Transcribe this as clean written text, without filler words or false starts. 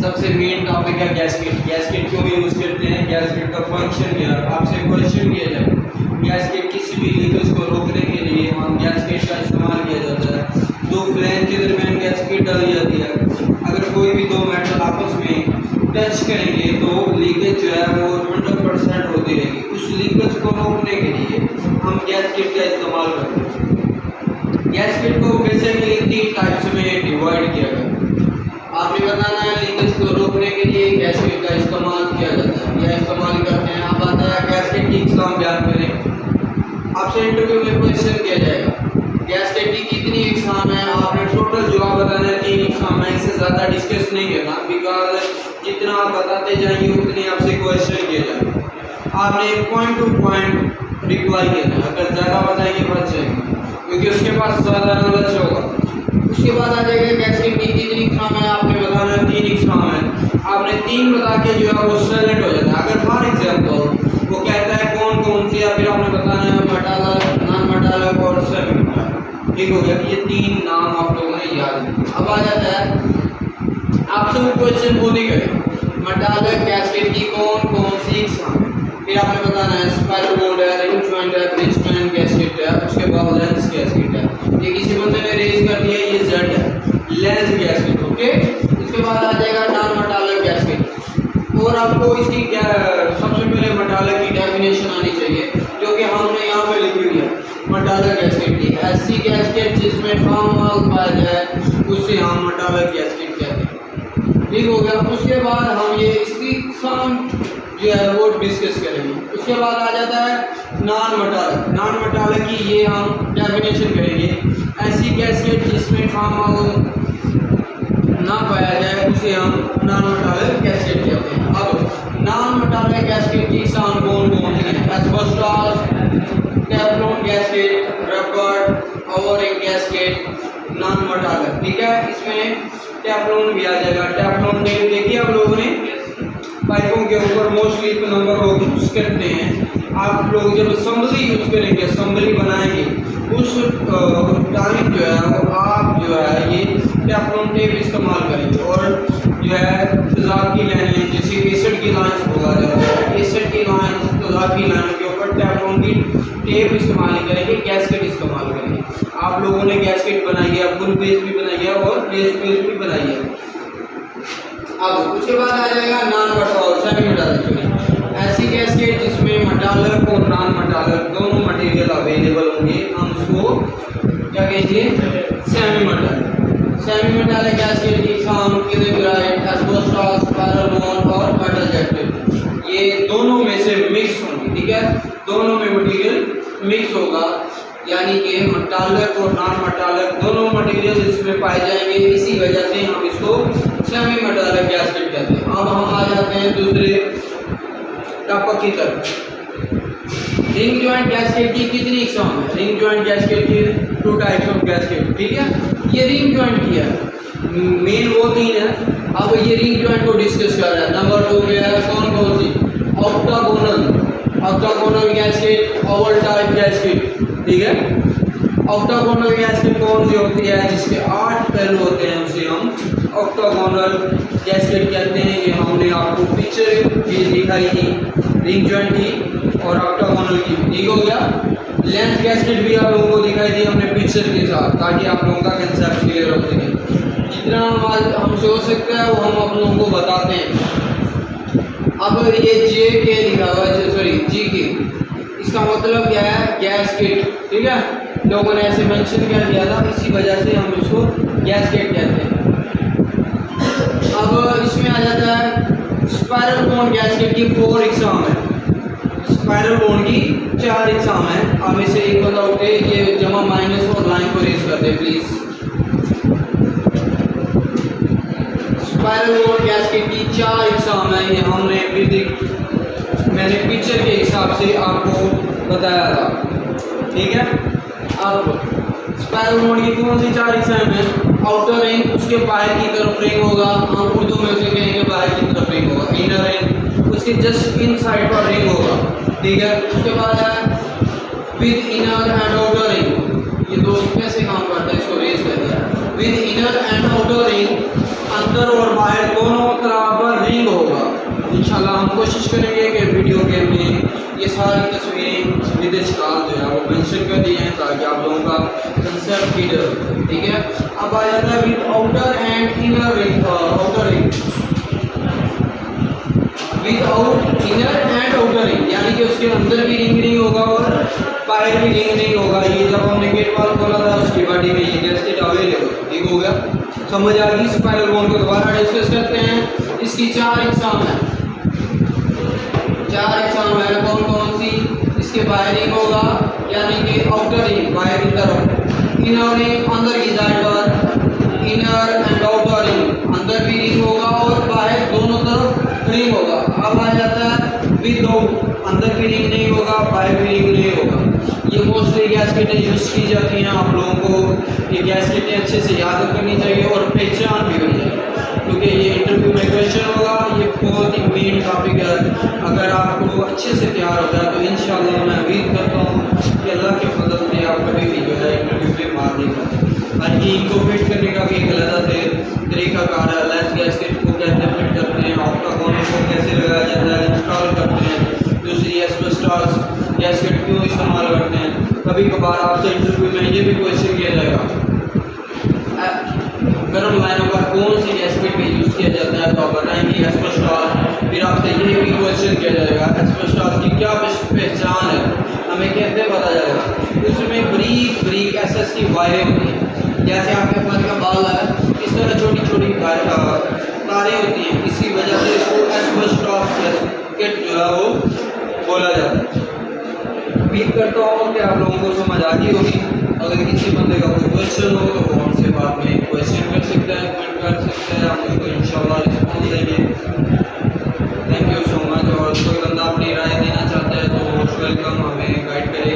सबसे main topic है gasket. Gasket क्यों यूज करते हैं, गैसकेट का फंक्शन क्या है। आपसे क्वेश्चन किया जाए गैसकेट किसी भी लीकेज को रोकने के लिए हम गैसकेट का इस्तेमाल किया जाता है। दो फ्लैन के दरमियान गैसकेट डाली जाती है। अगर कोई भी दो मेटल आपस में टच करेंगे तो लीकेज जो है वो 100% होती रहेगी। उस लीकेज को रोकने के लिए हम गैसकेट का इस्तेमाल करते हैं। गैसकेट को बेसिकली 3 टाइप्स में डिवाइड किया गया। आपने बताना है लीकेज को रोकने के लिए गैसकेट का इस्तेमाल किया जाता है या इस्तेमाल करते हैं। आप आता है गैसकेट की इकसाम बयान करें। आपसे इंटरव्यू में क्वेश्चन किया जाएगा गैसकेट की कितनी इकसाम है, आपने टोटल जवाब बताना है 3 इकसाम है। इससे ज़्यादा डिस्कस नहीं करना, बिकॉज जितना आप बताते जाएंगे उतने आपसे क्वेश्चन किए जाएंगे। आपने पॉइंट टू पॉइंट रिप्लाई देना है। अगर ज़्यादा बताएंगे बच जाएंगे क्योंकि उसके पास ज़्यादा नॉलेज होगा। उसके बाद आ जाएगा गैसकेट की कितनी इकसाम है, आपने बताना है 3 इकसाम है। आपने 3 बता के जो है वो साइलेंट हो जाता है। अगर फॉर एग्जाम्पल वो कहता है कौन कौन सी, या फिर आपने बताना है मेटालक, नॉन मेटालक और सेमी मेटालक। ठीक हो गया, ये 3 नाम आप लोगों ने याद रखना। अब आ जाता है आपसे वो क्वेश्चन वो नहीं करे मेटालक गैसकेट की कौन कौन सी इकसाम है। फिर आपने बताना है स्पाइरल बोन्ड है, रिंग जॉइंट है, ब्रिज जॉइंट गैसकेट है, उसके बाद लेंस गैसकेट है। ये किसी बंदे ने रेज कर दिया, ये जेड है लेंस गैसकेट। ओके, इसके बाद आ जाएगा नॉन मेटालिक गैसकेट। और आपको इसकी सबसे पहले मेटालिक की डेफिनेशन आनी चाहिए जो कि हमने यहाँ पे लिखी हुई है। मेटालिक गैसकेट की ऐसी गैसकेट जिसमें फॉर्मल पाया जाए उससे हम मेटालिक गैसकेट कहते हैं। ठीक हो गया। उसके बाद हम ये इसकी सम जो है वो डिस्कस करेंगे। उसके बाद आ जाता है नॉन मेटालिक। नॉन मेटालिक की ये हम डेफिनेशन करेंगे। ऐसी गैसकेट जिसमें फॉर्मल ना पाया जाए उसे हम नॉन मेटालिक गैसकेट कहते हैं। अब नॉन मेटालिक गैसकेट की इकसाम कौन कौन है, asbestos, Teflon gasket, rubber, over ring gasket, non metallic. ठीक है, इसमें टेफ्लॉन भी आ जाएगा। टेफ्लॉन टेप देखिए आप लोगों ने पाइपों के ऊपर मोस्टली नंबर वो यूज करते हैं। आप लोग जब असम्बली यूज करेंगे, असम्बली बनाएंगे, उस टाइम जो है वो आप जो है ये टेफ्लॉन टेप इस्तेमाल करेंगे। और जो है तेजाब की लाइनें जैसे एसिड की लाइन होगा, एसिड की लाइन तेजाब की लाइन के ऊपर टेफ्लॉन की टेप इस्तेमाल नहीं करेंगे, गैसकेट इस्तेमाल करेंगे। आप लोगों ने गैसकेट बनाई है, फुल पेज भी बनाई है और प्लेस पेज भी बनाई है। अब उसके बाद आ जाएगा नॉन मेटालिक, सेमी मेटालिक। ऐसी गैसकेट जिसमें मेटालिक और नॉन मेटालिक दोनों मटेरियल अवेलेबल होंगे, हम उसको क्या कहेंगे, semi metallic. Semi metallic gasket की इकसाम क्लोराइड, एस्बेस्टॉस, स्पाइरल बोन्ड और मेटल जैकेट, ये दोनों में से मिक्स होंगे। ठीक है, दोनों में मटेरियल मिक्स होगा, यानी कि मेटालिक और नॉन मेटालिक दोनों मटेरियल इसमें पाए जाएंगे। इसी वजह से हम इसको सेमी मेटालिक गैसकेट कहते हैं। अब हम आ जाते हैं दूसरे टॉपिक की तरफ। रिंग जॉइंट गैसकेट की कितनी इकसाम है। रिंग जॉइंट गैसकेट की 2 टाइप्स ऑफ गैसकेट। ठीक है, ये रिंग जॉइंट की है, मेन वो 3 है। अब ये रिंग जॉइंट को डिस्कस कर रहे हैं। नंबर 2 में है कौन कौन सी, octagonal gasket, oval type gasket. ठीक है, ऑक्टागोनल गैसकेट कौन सी होती है, जिसके 8 पहलू होते हैं, उसे हम ऑक्टागोनल गैसकेट कहते हैं। ये हमने आपको पिक्चर भी दिखाई थी रिंग जॉइंट की और ऑक्टागोनल की। ठीक हो गया। लेंस गैसकेट भी आप लोगों को दिखाई दी हमने पिक्चर के साथ, ताकि आप लोगों का कंसेप्ट क्लियर हो सके। जितना हमसे हो सकता है वो हम आप लोगों को बताते हैं। अब ये जे के लिखा हुआ है, सॉरी जी के, इसका मतलब क्या है, गैसकेट। ठीक है, लोगों ने ऐसे मेंशन कर दिया था, इसी वजह से हम इसको गैसकेट कहते हैं। अब इसमें आ जाता है स्पाइरल बोन्ड गैसकेट की 4 इकसाम है। स्पाइरल बोन्ड की 4 इकसाम है। आप इसे एक बताओगे, ये जमा माइनस और लाइन को रेज कर दे प्लीज। स्पाइरल बोन्ड गैसकेट की 4 इकसाम है। ये हमने मैंने पिक्चर के हिसाब से आपको बताया था। ठीक है, अब स्पाइरल बोन्ड की कौन सी 4 इकसाम है। आउटर रिंग, उसके बाहर की तरफ रिंग होगा, हम उर्दू में उसे कहेंगे बाहर की तरफ रिंग होगा। इनर रिंग, उसके जस्ट इन साइड पर रिंग होगा। ठीक है, उसके बाद है with inner and outer ring. ये दो कैसे काम करता है, इसको रेज कर दिया। With inner and outer ring अंदर और बाहर दोनों तरफ पर रिंग होगा। इंशाल्लाह हम कोशिश करेंगे कि वीडियो गेम में ये सारी तस्वीरें विद इश्काल जो है वो मेंशन कर दी हैं ताकि आप लोगों का कंसेप्ट क्लियर हो। ठीक है, अब आ जाता है with outer and inner ring, outer ring with inner and outer ring, यानी कि उसके अंदर भी रिंग नहीं होगा और बाहर भी रिंग नहीं होगा। ये जब हमने गेट वाल खोला था उसकी बॉडी में ये गैस्केट अवेलेबल, ठीक हो गया, समझ आ गई। स्पाइरल बोन को दोबारा डिस्कस करते हैं। इसकी 4 इकसाम है, 4 इकसाम है। कौन कौन सी? इसके बाहरिंग होगा यानी कि आउटर रिंग, बाहर की तरफ, इनर रिंग अंदर की साइड पर, इनर एंड आउटर रिंग अंदर भी रिंग होगा और बाहर दोनों तरफ रिंग होगा। अब आ जाता है विद आउट, अंदर भी रिंग नहीं होगा बाहर भी रिंग नहीं होगा। ये मोस्टली गैस्केटें यूज़ की जाती हैं। आप लोगों को ये गैस्केटें अच्छे से याद करनी चाहिए और पहचान भी होनी चाहिए क्योंकि ये इंटरव्यू में क्वेश्चन होगा। ये बहुत ही मेन टॉपिक है। अगर आपको अच्छे से तैयार हो जाए तो इंशाल्लाह मैं उम्मीद करता हूँ कि अल्लाह के फजल से आप कभी भी जो है इंटरव्यू में मार नहीं पाते। हालांकि इनको फिट करने का भी एक अलग तरीकाकार है। लेंस गैस्केट को कैसे फिट करते हैं, ऑक्टागोन को कैसे लगाया जाता है, इंस्टॉल करते हैं, दूसरी एस्बेस्टॉस गैस्केट क्यों इस्तेमाल करते हैं। कभी कभार आपसे इंटरव्यू में ये भी क्वेश्चन किया जाएगा गर्म लाइनों पर कौन सी गैस्केट में यूज़ किया जाता है, तो आप बताएंगे एस्बेस्टॉस। फिर आपसे ये भी क्वेश्चन किया जाएगा एस्बेस्टॉस की क्या पहचान है, हमें कैसे पता जाएगा। उसमें ब्रीक ब्रीक एसएस की वायरें होती हैं, जैसे आपके पास का बाल है इस तरह छोटी छोटी तारें होती हैं, इसी वजह से इसको एस्बेस्टॉस गैस्केट जो है वो बोला जाता है। उम्मीद करता हूँ कि आप लोगों को समझ आ गई होगी। अगर किसी बंदे का कोई क्वेश्चन हो तो वो हमसे बाद में क्वेश्चन कर सकता है, कमेंट कर सकता है, हम उसको इंशाल्लाह रिस्पॉन्स देंगे। Thank you so much. और कोई बंदा अपनी राय देना चाहता है तो मोस्ट वेलकम, हमें गाइड करें।